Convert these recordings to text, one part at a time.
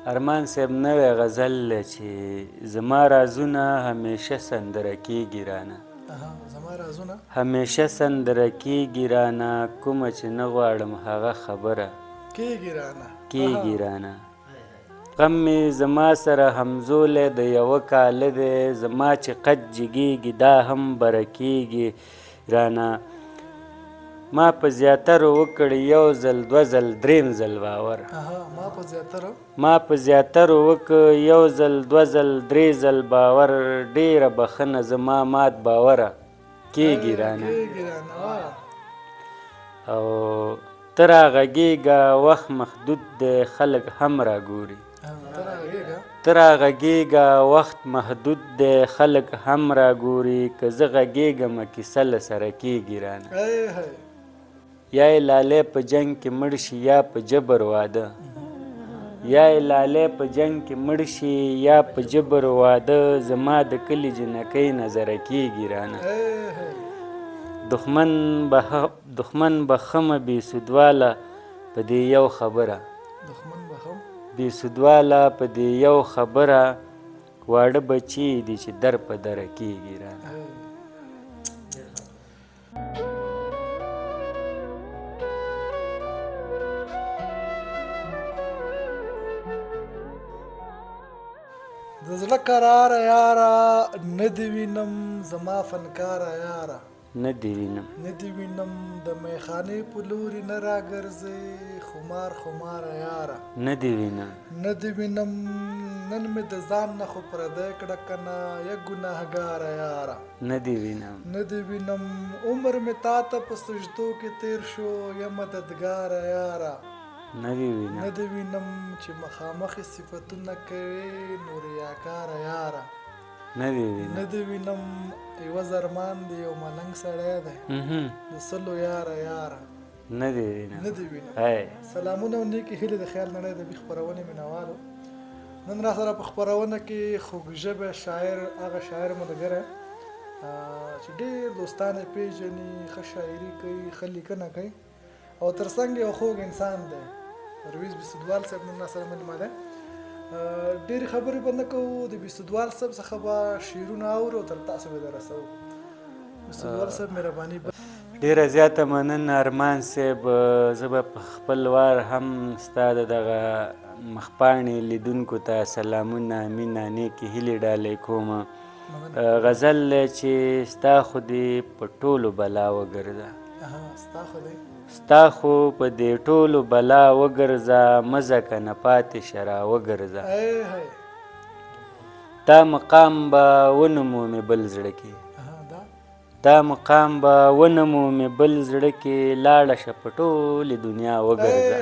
ارمان صاحب نوی غزل دی چې زما رازونه همیشه سندره کېږي رانه زما رازونه همیشه سندره کېږي رانه کومه چې نه غواړم هغه خبره کېږي رانه غم مې زما سره همزولی د یوه کاله دی زما چې قد جګېږي دا هم بره کېږي رانه ما په زیاترو وکړ یو ځل دوه ځل دریم ځل باور ما په زیاترو وکړ یو ځل دوه ځل درې ځل باور ډېره بښنه زما مات باوره کېږي رانه او ته راغږېږه وخت محدود دی خلک هم راګوري ته راغږېږه وخت محدود دی خلک هم راګوري که زه غږېږمه کیسه له سره کېږي رانه یا یې لالی په جنګ کې مړ شي یا په جبر واده یا یې لالی په جنګ کې مړ شي یا په جبر واده زما د کلي جنکۍ نظره کېږي رانه دښمن به خمه بې سودواله په دې یو خبره بې سودواله په دې یو خبره واړه بچي دي چې در په دره کېږي رانه د زړه قراره یاره نه دې وینم زما فنکاره یاره نه دې وینم د میخانې په لوري نه راګرځې خماره یاره نه دې وینم نن مې د ځان نه خو پردی کړه کنه یا ګناهګاره یاره نه دې وینم عمر مې تا ته په سجدو کې تیر شو یا مددګاره یاره نه دې وینم چې مخامخې صفتونه کوي نو ریاکاره یاره نه دې وینم یوه زرمان دی یو ملنګ سړی دی د سلو یاره نه دې وینم سلامونه او نیکې هیلې د خیال نړۍ د بي خپرونې مینوالو نن را سره په خپرونه کې خوږژبی شاعر هغه شاعر ملګری چې ډېر دوستان یې پېژني ښه شاعري کوي ښه لیکنه کوي او تر څنګ یو خوږ انسان دی پرویز بیسودوال صاحب نن را سره ملما دی ډېرې خبرې به نه کوو د بیسودوال صاحب څخه به شعرونه اورو تر تاسو به در رسوو بیسودوال صاحب مهرباني ډېره زیاته مننه ارمان صاحب زه به په خپل وار هم ستا د دغه مخپاڼې لیدونکو ته سلامونه مینه نیکې هیلې ډالۍ کوم غزل دی چې ستا خو دې په ټولو بلا وګرځه ستا خو په دې ټولو بلا وګرځه مزه کنه پاتې شه را وګرځه دا مقام به ونمومې بل زړه کې دا مقام به ونمومې بل زړه کې لاړه شه په ټولې دنیا وګرځه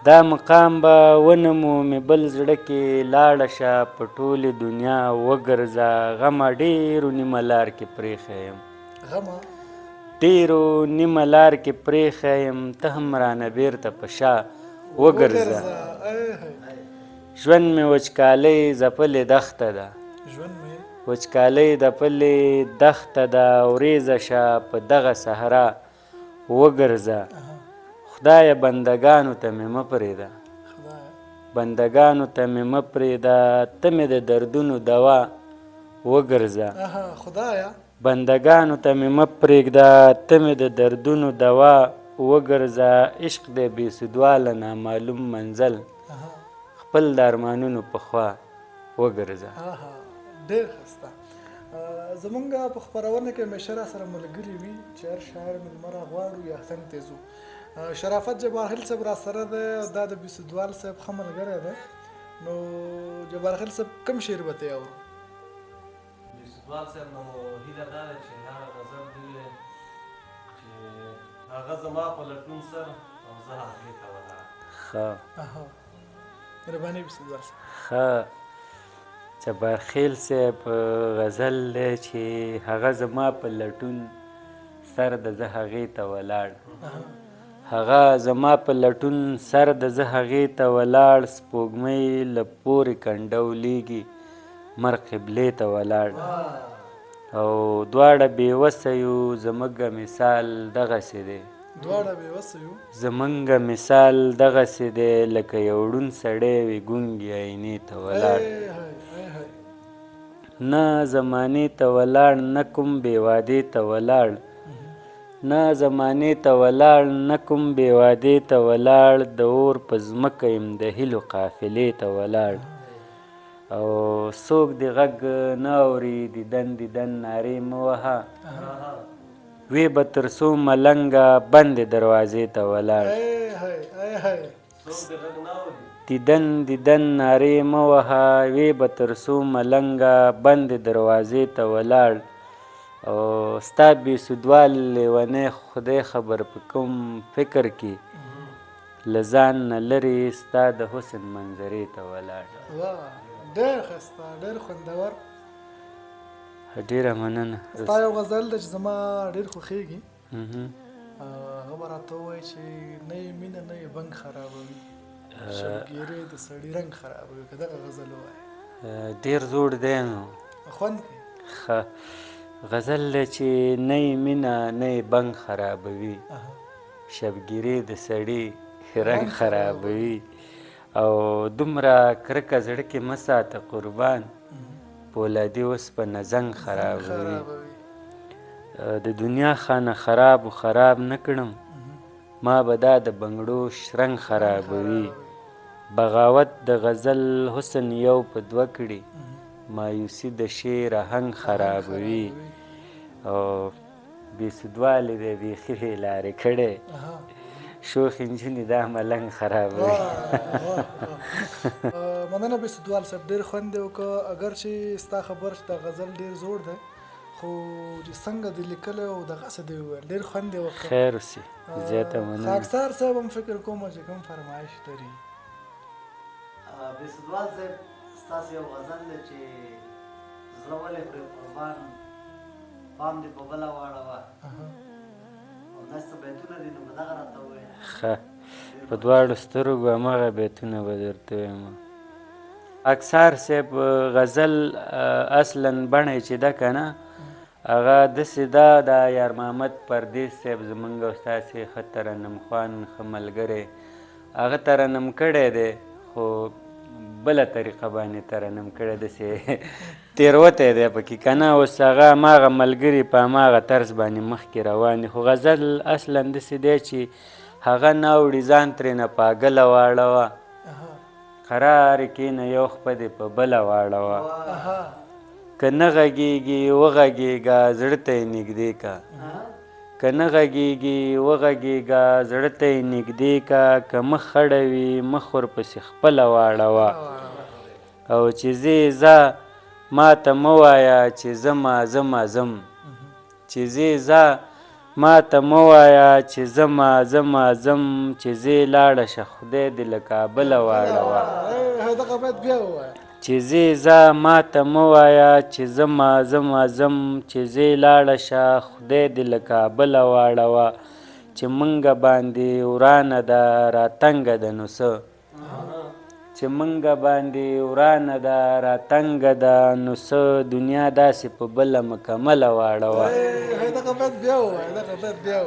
دا مقام به ونمومې بل زړه کې لاړه شه په ټولې دنیا وګرځه غمه ډېرو نیمه لار کې پرېښی یم ډېرو نیمه لار کې پرېښی یم ته هم رانه بیرته په شا وګرځه ژوند مې وچکالۍ ځپلې دښته ده وچکالۍ ځپلې دښته ده وریځه شه په دغه صحرا وګرځه خدایه بندګانو ته مې مه پرېږده بندګانو ته مې مه پرېږده ته مې د دردونو دوا وګرځه بندګانو ته مې مه پرېږده ته مې د دردونو دوا وګرځه عشق دی بې سودواله نامعلوم منزل خپل د ارمانونو په خوا وګرځه ډېر ښایسته زمونږ په خپرونه کې همیشه را سره ملګري وي چې هر شاعر مېلمه را غواړو یا څنګ ته ځو شرافت جبارخیل صاحب را سره دی دا د بیسودوال صاحب ښه ملګری دی نو جبارخیل صاحب کوم شعر به ته یې اورو بیسودوال صاحب نو هیله دا ده چې هغه غزل دې ووایي چې هغه زما په لټون سر او زه هغې ته ولاړ ښه مهرباني بیسودوال صاحب ښه جبارخیل صاحب غزل دی چې هغه زما په لټون سر د زه هغې ته ولاړ هغه زما په لټون سر د زه هغې ته ولاړ سپوږمۍ له پورې کنډولیږي مر قبلې ته ولاړ او دواړه بې وسه یو زموږ مثال دغسې دی دواړه بې وسه یو زمونږ مثال دغسې دی لکه یو ړوند سړی وي ګونګې آینې ته ولاړ نه زمانې ته ولاړ نه کوم بې وادې ته ولاړ نه زمانې ته ولاړ نه کوم بې وادې ته ولاړ د اور په ځمکه یم د هیلو قافلې ته ولاړ او څوک دې غږ نه اوري دیدن دیدن نارې مه وهه وی به تر څو ملنګه بندې دروازې ته ولاړ دیدن دیدن نارې مه وهه وی به تر څو ملنګه بندې دروازې ته ولاړ او ستا بې سودوال لیونی خدای خبر په کوم فکر کې له ځان نه لرې ستا د حسن منظرې ته ولاړ ډېر ښایسته ډېر خوندور ډېره مننه ستا یو غزل ده چې زما ډېر خوښېږي هغه به راته ووایي چې نه یې مینه نه یې بنګ خرابوي شبګیرې د سړي رنګ خرابوي که دغه غزل ووایي ډېر زوړ دی نو خوند کوي ښه غزل دی چې نه یې مینه نه یې بنګ خرابوي شبګیرې د سړي رنګ خرابوي او دومره کرکه زړه کې مه ساته قربان پولادي اوسپنه زنګ خرابوي د دنیا خانه خراب و خراب نه کړم ما به دا د بنګړو شرنګ خرابوي بغاوت د غزل حسن یو په دوه کړي مایوسي د شعر آهنګ خرابوي او بې سودوالی دی بیخي یې لارې کړی شوخ نجونې دا ملنګ خرابوي مننه بې سودوال صاحب ډېر خوند دی وکړه اگر چې ستا خبر چې دا غزل ډېر زوړ دی خو چې څنګه دې لیکلی او دغسې دې وویل ډېر خوند دې وکړه خیر اوسي زیاته مننه خاکسار صاحب هم فکر کوم چې کوم فرمایش لري بې سودوال صاحب ستاسو یو غزل دی چې زړه ولې پرې قربان پام دې په بله واړوه او داسې بیتونه دي نو په دغه راته ووایه ښه په دواړو سترګو همغه بیتونه به درته ویم اکثر صاحب غزل اصلا بڼه چې ده که نه هغه داسې ده د یار محمد پردیس صاحب زمونږ استاد چې ښه ترنم خوان ښه ملګری هغه ترنم کړی دی خو بله طریقه باندې ترنم کړی داسې تېروتی دی پکې که نه اوس هغه هماغه ملګري په هماغه طرز باندې مخکې روان دي خو غزل اصلا داسې دی چې هغه نه اوړي ځان ترېنه پاګله واړوه قرار کښېنه یو خپه دې په بله واړوه که نه غږېږي وغږېږه زړه ته یې نږدې که که نه غږېږي وغږېږه زړه ته یې نږدې که که مخ خړه وي مخ ورپسې خپله واړوه او چې ځې ځه ما ته مه وایه چې ځمه ځمه ځم چې ځې ځه ما ته مه وایه چې ځمه ځمه ځم چې ځې لاړه شه خدای دې له کابله واړوه دغه باید بیا ووایه چې ځې ځه ما ته مه وایه چې ځمه ځمه ځم چې ځې لاړه شه خدای دې له کابله واړوه چې مونږه باندې ورانه ده راتنګه ده نو څه چې مونږه باندې ورانه ده راتنګه ده نو څه دنیا داسې په بله مکمله واړوه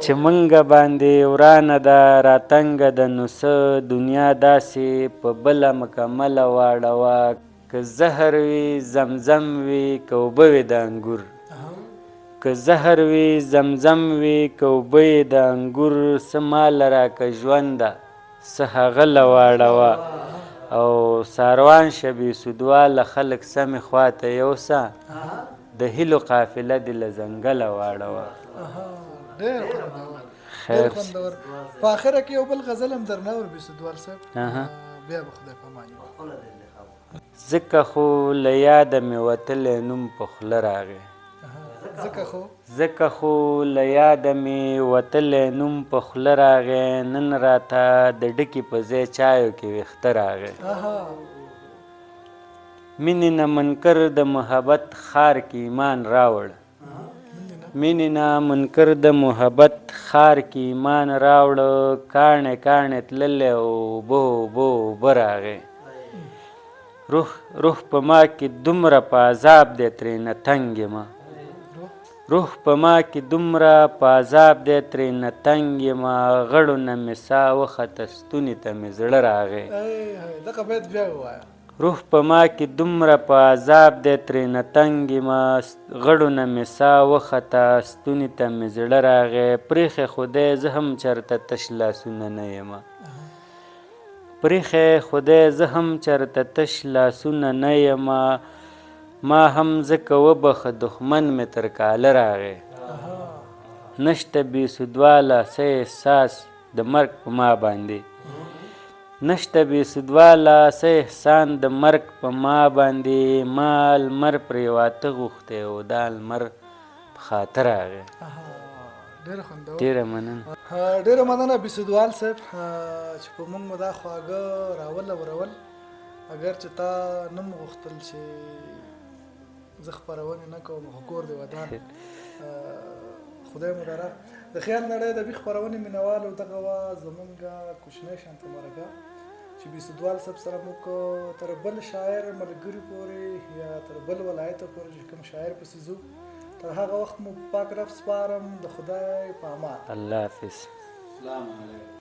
چې مونږه باندې ورانه ده راتنګه ده نو څه دنیا داسې په بله مکمله واړوه که زهر وي زمزم وي که اوبه وي د انګور که زهر وي زمزم وي که اوبه یې د انګور څه ماله راکه ژونده څه هغه له واړوه او ساروان شه بې سودواله خلک سمې خواته یوسه د هیلو قافله دې له ځنګله واړوه ډېر خوندور ډېر خوندور په اخره کې یو بل غزل هم درنه ور بې سودوال صاحب بیا به خدای په امان وي ځکه خو له یاده مې وتلی نوم په خوله راغی ځکه خو له یاده مې وتلی نوم په خوله راغی نن راته د ډکې په ځای چایو کې ویښته راغی مینې نه منکر د محبت خار کې ایمان راوړ مینې نه منکر د محبت خار کې ایمان راوړه کاڼې کاڼې تللی اوبه اوبه اوبه راغی روح په ما کې دومره په عذاب دی ترېنه تنګ یم روح په ما کې دومره په عذاب دی ترېنه تنګ یمه غړو نه مې ساه وخته ستوني ته مې زړه راغی دغه بیت بیا ووایه روح په ما کې دومره په عذاب دی ترېنه تنګ یمه غړو نه مې ساه وخته ستوني ته مې زړه راغی پرېښی خدای زه هم چېرته تش لاسونه نه یمه پرېښی خدای زه هم چېرته تش لاسونه نه یمه ما هم ځکه وبخه دښمن مې تر کاله راغی نشته بې سودواله څه احساس د مرګ په ما باندې نشته بې سودواله څه احسان د مرګ په ما باندې ما لمر پرې واته غوښتی او دا لمر په خاطر راغی ډېره خوندور ډېره مننه ډېره مننه بېسودوال صاحب چې په موږ مو دا خواږه راولورول اگر چې تا نه مو غوښتل چې زه خپرونې نه کوم خو کور دې ودان خدای مو لره د خیال نړۍ ادبي خپرونې مینوالو دغه وه زمونږ کوچنی شانته مرکه چې بېسودوال صاحب سره موږ تر بل شاعر ملګري پورې یا تر بل ولایته پورې چې کوم شاعر پسې ځو تر هغه وخت مو پاک رب سپارم د خدای په امان الله حافظ السلام علیکم